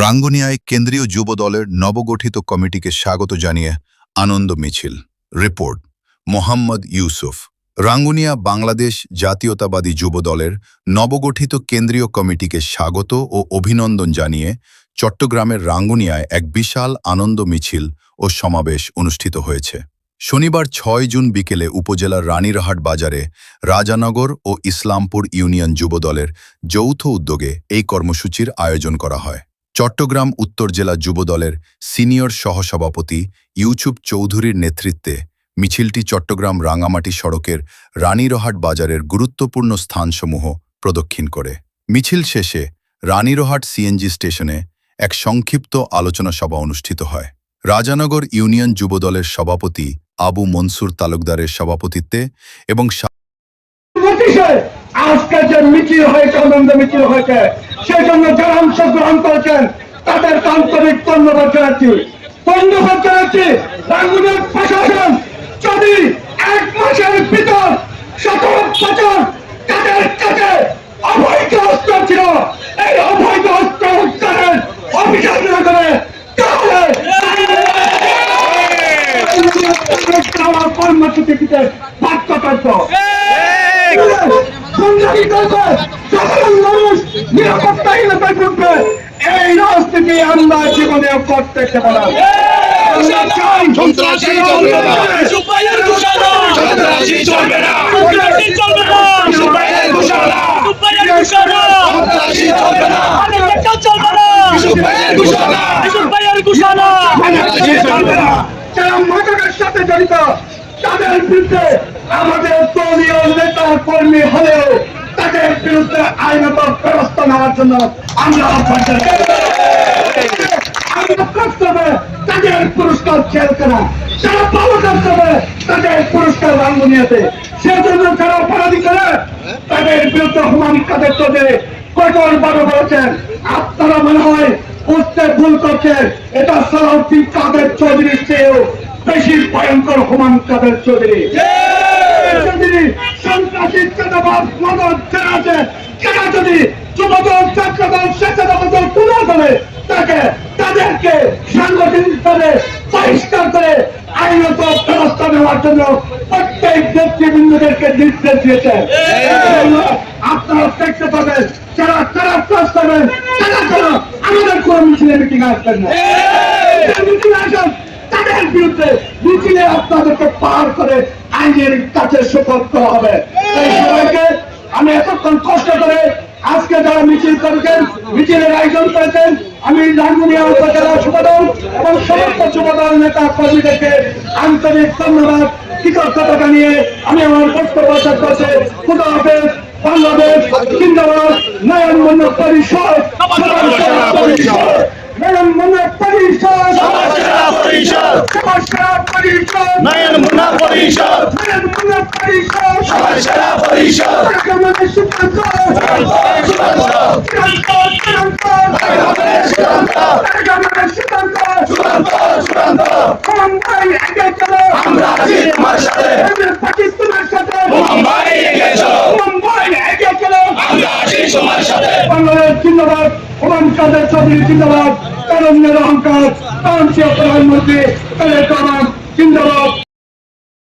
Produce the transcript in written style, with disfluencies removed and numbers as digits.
রাঙ্গুনিয়ায় কেন্দ্রীয় যুব দলের নবগঠিত কমিটিকে স্বাগত জানিয়ে আনন্দ মিছিল। রিপোর্ট মোহাম্মদ ইউসুফ। রাঙ্গুনিয়া বাংলাদেশ জাতীয়তাবাদী যুব দলের নবগঠিত কেন্দ্রীয় কমিটিকে স্বাগত ও অভিনন্দন জানিয়ে চট্টগ্রামের রাঙ্গুনিয়ায় এক বিশাল আনন্দ মিছিল ও সমাবেশ অনুষ্ঠিত হয়েছে। শনিবার ৬ জুন বিকেলে উপজেলার রানীরহাট বাজারে রাজানগর ও ইসলামপুর ইউনিয়ন যুব দলের যৌথ উদ্যোগে এই কর্মসূচির আয়োজন করা হয়। চট্টগ্রাম উত্তর জেলা যুব দলের সিনিয়র সহসভাপতি ইউসুফ চৌধুরীর নেতৃত্বে মিছিলটি চট্টগ্রাম রাঙামাটি সড়কের রানীরহাট বাজারের গুরুত্বপূর্ণ স্থানসমূহ প্রদক্ষিণ করে। মিছিল শেষে রানীরহাট সিএনজি স্টেশনে এক সংক্ষিপ্ত আলোচনা সভা অনুষ্ঠিত হয়। রাজানগর ইউনিয়ন যুব দলের সভাপতি আবু মনসুর তালুকদারের সভাপতিত্বে এবং আজকে যে মিছিল হয়েছে, আনন্দ মিছিল হয়েছে, সেই জন্য যারা অংশগ্রহণ করেছেন তাদের আন্তরিক ধন্যবাদ জানাচ্ছি। রাঙ্গুনিয়ার প্রশাসন যদি 1 মাসের ভিতর 17 বছর তাদের কাছে অবৈধ অস্ত্র ছিল, এই অবৈধ অস্ত্র উদ্ধারের অভিযান না করে তাহলে কর্মসূচি দিতে বাধ্য করত। সাধারণ মানুষ নিরাপত্তাহীনতায় ভুগবে, এই রাজনীতি আমরা জীবনে করতে দেব না। যারা মাদকের সাথে জড়িত তাদের বিরুদ্ধে আমাদের দলীয় নেতা কর্মী হলেও তাদের বিরুদ্ধে আইনত ব্যবস্থা নেওয়ার জন্য আমরা তাদের পুরস্কার খেয়াল করা, যারা ভালো কাজ করবে তাদের পুরস্কার রাঙ্গুনিয়াতে, সেজন্য যারা অপরাধী করে তাদের বিরুদ্ধে হুমায়ুন কাদের চৌধুরী কঠোরভাবে বলেছেন। আপনারা মনে হয় বুঝতে ভুল করছেন, এটা সালাউদ্দিন কাদের চৌধুরীর চেয়েও বেশি ভয়ঙ্কর হুমায়ুন কাদের চৌধুরী। সন্ত্রাসী চেতনাবাদ মদত যারা আছে, যারা যদি যুবদল, ছাত্রদল, স্বেচ্ছাসেবক তুলে ধরে তাকে তাদেরকে সাংগঠনিকভাবে বহিষ্কার করে আইনত ব্যবস্থা নেওয়ার জন্য প্রত্যেক নেতৃবৃন্দদেরকে নির্দেশ দিয়েছেন। আপনারা দেখতে পাবেন যারা খারাপ কাজ করবেন তারা যারা আমাদের কোন মিছিলে মিটিং আসবেন না, মিটিং আসেন তাদের বিরুদ্ধে মিছিলে আপনাদেরকে পার করে আইনের কাছে সুপর্দ হবে। তাই সবাইকে আমি এতক্ষণ কষ্ট করে আজকে যারা মিছিল করেছেন, মিছিলের আয়োজন করেছেন, আমি রাঙ্গুনিয়া উপজেলা যুবদল এবং সমস্ত যুবদল নেতা কর্মীদেরকে আন্তরিক ধন্যবাদ, কৃতজ্ঞতা জানিয়ে আমি আমার বক্তব্য শেষ করছি। খুদা হাফেজ। বাংলাদেশ জিন্দাবাদ। নয়ন মন্য পরিষদ, নয়ন মন্য পরিষদ, সমস্যা পরিষদ, নয়ন মন্য পরিষদ, নয়ন মন্য পরিষদ, সমস্যা পরিষদ, আমাদের সিদ্ধান্ত আমরা আছি তোমার সাথে, পাকিস্তানের সাথে মুম্বাই এগিয়ে চলো, মুম্বাই এগিয়ে চলো, আমরা আছি তোমার সাথে। বাংলাদেশ জিন্দাবাদ। হুমায়ুন কাদের চৌধুরী জিন্দাবাদ। তারুণ্যের অহংকার, তারুণ্য প্রধানমন্ত্রী তারেক রহমান জিন্দাবাদ।